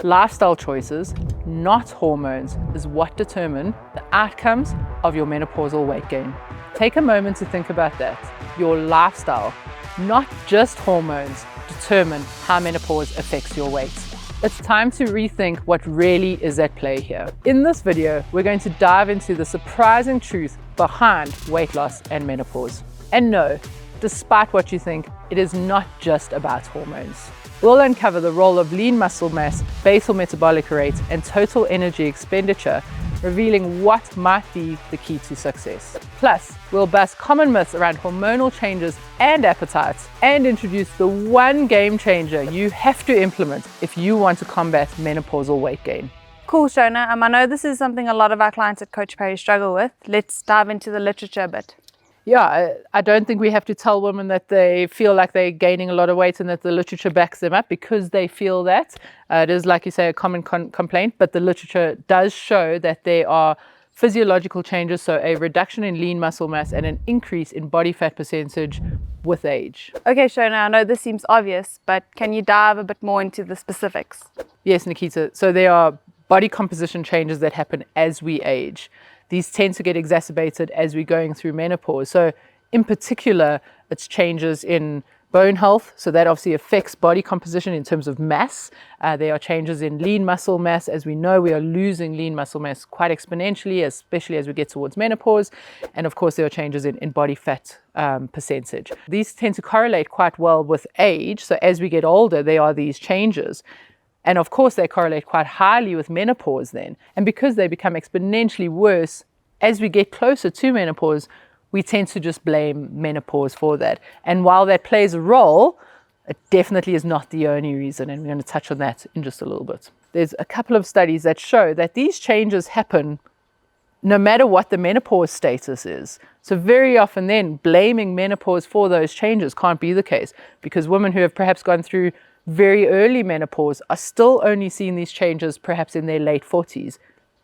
Lifestyle choices, not hormones, is what determine the outcomes of your menopausal weight gain. Take a moment to think about that. Your lifestyle, not just hormones, determine how menopause affects your weight. It's time to rethink what really is at play here. In this video, we're going to dive into the surprising truth behind weight loss and menopause. And no, despite what you think, it is not just about hormones. We'll uncover the role of lean muscle mass, basal metabolic rate, and total energy expenditure, revealing what might be the key to success. Plus, we'll bust common myths around hormonal changes and appetites, and introduce the one game changer you have to implement if you want to combat menopausal weight gain. Cool, Shona. I know this is something a lot of our clients at Coach Perry struggle with. Let's dive into the literature a bit. Yeah, I don't think we have to tell women that they feel like they're gaining a lot of weight and that the literature backs them up because they feel that. It is, like you say, a common complaint, but the literature does show that there are physiological changes, so a reduction in lean muscle mass and an increase in body fat percentage with age. Okay, Shona, I know this seems obvious, but can you dive a bit more into the specifics? Yes, Nikita. So there are body composition changes that happen as we age. These tend to get exacerbated as we're going through menopause. So in particular, it's changes in bone health. So that obviously affects body composition in terms of mass. There are changes in lean muscle mass. As we know, we are losing lean muscle mass quite exponentially, especially as we get towards menopause. And of course, there are changes in body fat percentage. These tend to correlate quite well with age. So as we get older, there are these changes. And of course, they correlate quite highly with menopause then. And because they become exponentially worse as we get closer to menopause, we tend to just blame menopause for that. And while that plays a role, it definitely is not the only reason. And we're going to touch on that in just a little bit. There's a couple of studies that show that these changes happen no matter what the menopause status is. So very often then, blaming menopause for those changes can't be the case, because women who have perhaps gone through very early menopause are still only seeing these changes perhaps in their late 40s,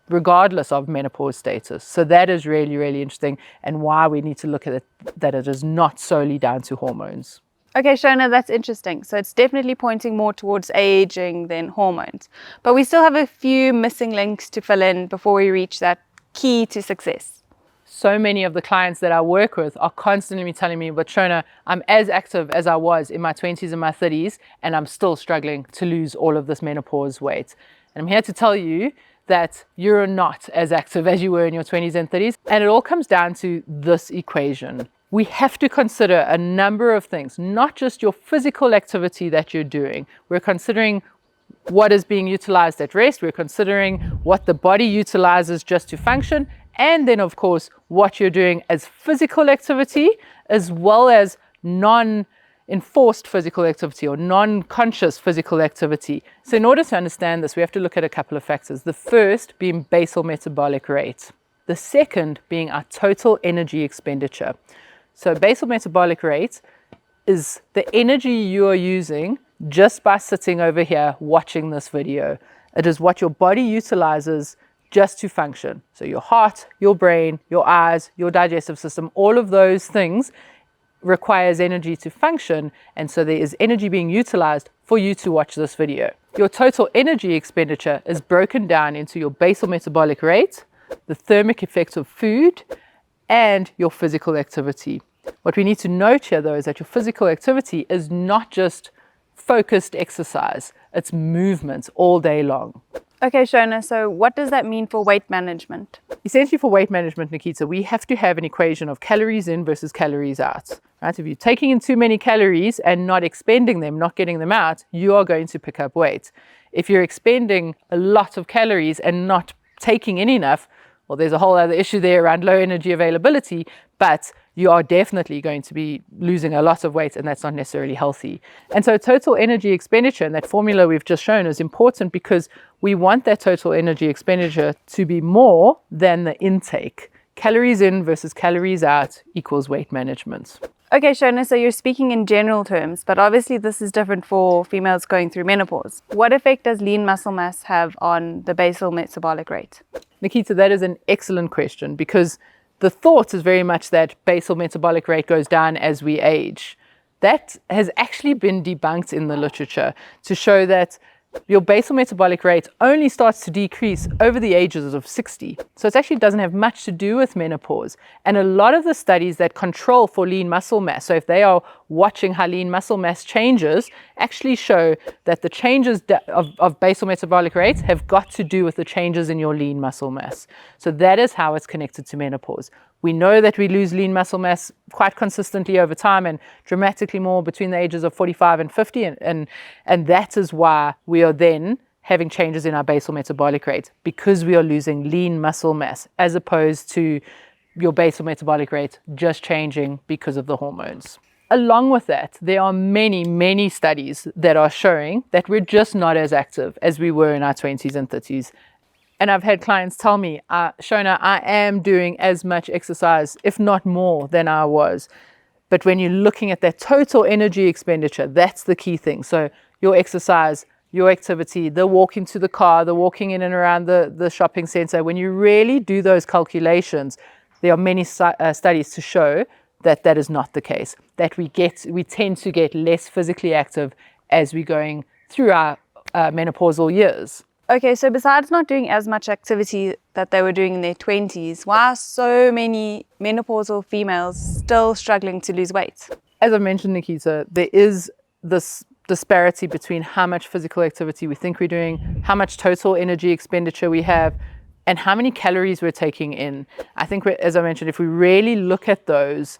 regardless of menopause status. So that is really, really interesting, and why we need to look at it, that it is not solely down to hormones. Okay, Shona, that's interesting. So it's definitely pointing more towards aging than hormones. But we still have a few missing links to fill in before we reach that key to success. So many of the clients that I work with are constantly telling me, but Shona, I'm as active as I was in my 20s and my 30s, and I'm still struggling to lose all of this menopause weight. And I'm here to tell you that you're not as active as you were in your 20s and 30s. And it all comes down to this equation. We have to consider a number of things, not just your physical activity that you're doing. We're considering what is being utilized at rest. We're considering what the body utilizes just to function. And then, of course, what you're doing as physical activity, as well as non-enforced physical activity or non-conscious physical activity. So in order to understand this, we have to look at a couple of factors. The first being basal metabolic rate. The second being our total energy expenditure. So basal metabolic rate is the energy you are using just by sitting over here watching this video. It is what your body utilizes just to function. So your heart, your brain, your eyes, your digestive system, all of those things requires energy to function. And so there is energy being utilized for you to watch this video. Your total energy expenditure is broken down into your basal metabolic rate, the thermic effects of food, and your physical activity. What we need to note here, though, is that your physical activity is not just focused exercise, it's movement all day long. Okay, Shona, so what does that mean for weight management? Essentially for weight management, Nikita, we have to have an equation of calories in versus calories out. Right? If you're taking in too many calories and not expending them, not getting them out, you are going to pick up weight. If you're expending a lot of calories and not taking in enough, well, there's a whole other issue there around low energy availability, but you are definitely going to be losing a lot of weight, and that's not necessarily healthy. And so total energy expenditure, and that formula we've just shown, is important because we want that total energy expenditure to be more than the intake. Calories in versus calories out equals weight management. Okay, Shona, so you're speaking in general terms, but obviously this is different for females going through menopause. What effect does lean muscle mass have on the basal metabolic rate? Nikita, that is an excellent question, because the thought is very much that basal metabolic rate goes down as we age. That has actually been debunked in the literature to show that Your basal metabolic rate only starts to decrease over the ages of 60. So it actually doesn't have much to do with menopause. And a lot of the studies that control for lean muscle mass, so if they are watching how lean muscle mass changes, actually show that the changes of basal metabolic rates have got to do with the changes in your lean muscle mass. So that is how it's connected to menopause. We know that we lose lean muscle mass quite consistently over time and dramatically more between the ages of 45 and 50. And that is why we are then having changes in our basal metabolic rate, because we are losing lean muscle mass as opposed to your basal metabolic rate just changing because of the hormones. Along with that, there are many, many studies that are showing that we're just not as active as we were in our 20s and 30s. And I've had clients tell me, Shona, I am doing as much exercise, if not more, than I was. But when you're looking at that total energy expenditure, that's the key thing. So your exercise, your activity, the walking to the car, the walking in and around the shopping center, when you really do those calculations, there are many studies to show that that is not the case, that we tend to get less physically active as we're going through our menopausal years. Okay, so besides not doing as much activity that they were doing in their 20s, why are so many menopausal females still struggling to lose weight? As I mentioned, Nikita, there is this disparity between how much physical activity we think we're doing, how much total energy expenditure we have, and how many calories we're taking in. I think, as I mentioned, if we really look at those,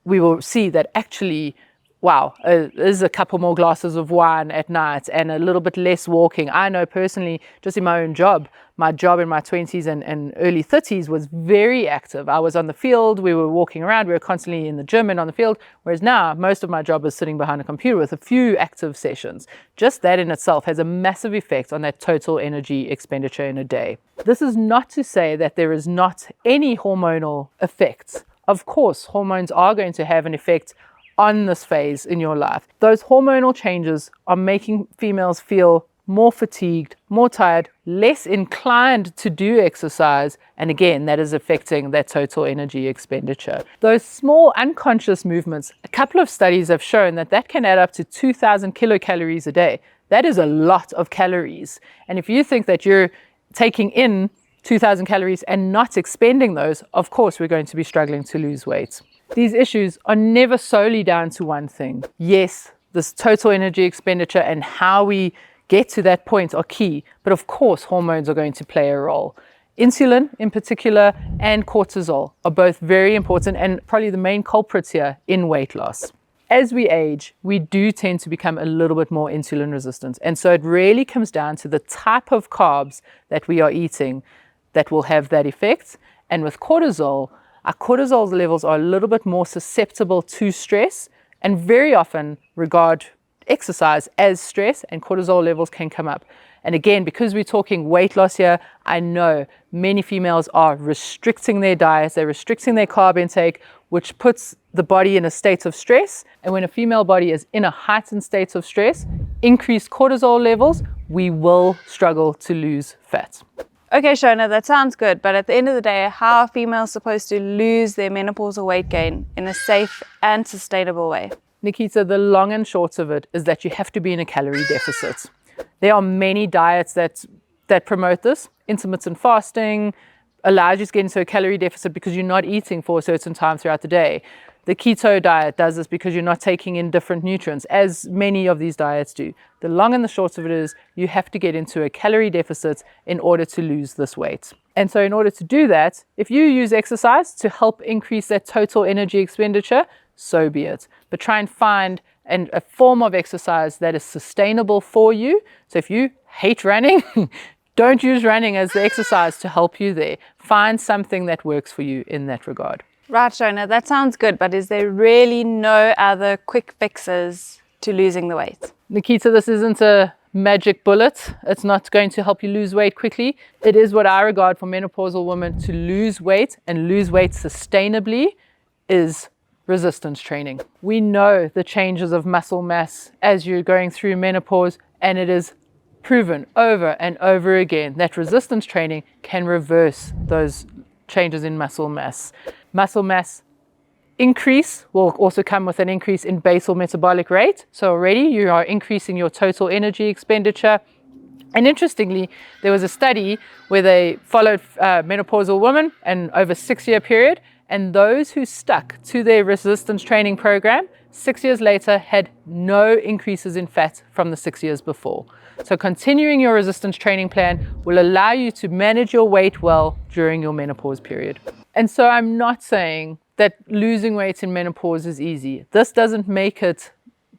we will see that actually, wow, there's a couple more glasses of wine at night and a little bit less walking. I know personally, just in my own job, my job in my 20s and early 30s was very active. I was on the field, we were walking around, we were constantly in the gym and on the field, whereas now most of my job is sitting behind a computer with a few active sessions. Just that in itself has a massive effect on that total energy expenditure in a day. This is not to say that there is not any hormonal effects. Of course, hormones are going to have an effect on this phase in your life. Those hormonal changes are making females feel more fatigued, more tired, less inclined to do exercise, and again, that is affecting that total energy expenditure. Those small unconscious movements, a couple of studies have shown that can add up to 2,000 kilocalories a day. That is a lot of calories. And if you think that you're taking in 2,000 calories and not expending those, of course, we're going to be struggling to lose weight. These issues are never solely down to one thing. Yes, this total energy expenditure and how we get to that point are key, but of course, hormones are going to play a role. Insulin in particular and cortisol are both very important and probably the main culprits here in weight loss. As we age, we do tend to become a little bit more insulin resistant. And so it really comes down to the type of carbs that we are eating that will have that effect. And with cortisol, our cortisol levels are a little bit more susceptible to stress and very often regard exercise as stress, and cortisol levels can come up. And again, because we're talking weight loss here, I know many females are restricting their diets, they're restricting their carb intake, which puts the body in a state of stress. And when a female body is in a heightened state of stress, increased cortisol levels, we will struggle to lose fat. Okay, Shona, that sounds good, but at the end of the day, how are females supposed to lose their menopausal weight gain in a safe and sustainable way? Nikita, the long and short of it is that you have to be in a calorie deficit. There are many diets that promote this. Intermittent fasting allows you to get into a calorie deficit because you're not eating for a certain time throughout the day. The keto diet does this because you're not taking in different nutrients, as many of these diets do. The long and the short of it is you have to get into a calorie deficit in order to lose this weight. And so in order to do that, if you use exercise to help increase that total energy expenditure, so be it. But try and find a form of exercise that is sustainable for you. So if you hate running, don't use running as the exercise to help you there. Find something that works for you in that regard. Right, Shona, that sounds good, but is there really no other quick fixes to losing the weight? Nikita, this isn't a magic bullet. It's not going to help you lose weight quickly. It is what I regard for menopausal women to lose weight and lose weight sustainably is resistance training. We know the changes of muscle mass as you're going through menopause, and it is proven over and over again that resistance training can reverse those changes in muscle mass. Muscle mass increase will also come with an increase in basal metabolic rate. So already you are increasing your total energy expenditure. And interestingly, there was a study where they followed menopausal women and over a 6-year period, and those who stuck to their resistance training program 6 years later had no increases in fat from the 6 years before. So continuing your resistance training plan will allow you to manage your weight well during your menopause period. And so I'm not saying that losing weight in menopause is easy. This doesn't make it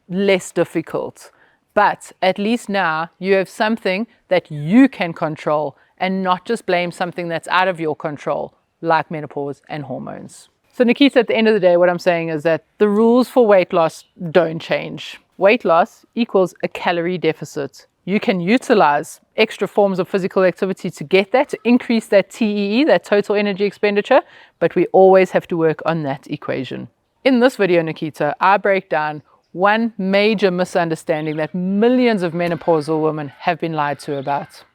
less difficult. But at least now you have something that you can control and not just blame something that's out of your control, like menopause and hormones. So Nikita, at the end of the day, what I'm saying is that the rules for weight loss don't change. Weight loss equals a calorie deficit. You can utilize extra forms of physical activity to get that, to increase that TEE, that total energy expenditure, but we always have to work on that equation. In this video, Nikita, I break down one major misunderstanding that millions of menopausal women have been lied to about.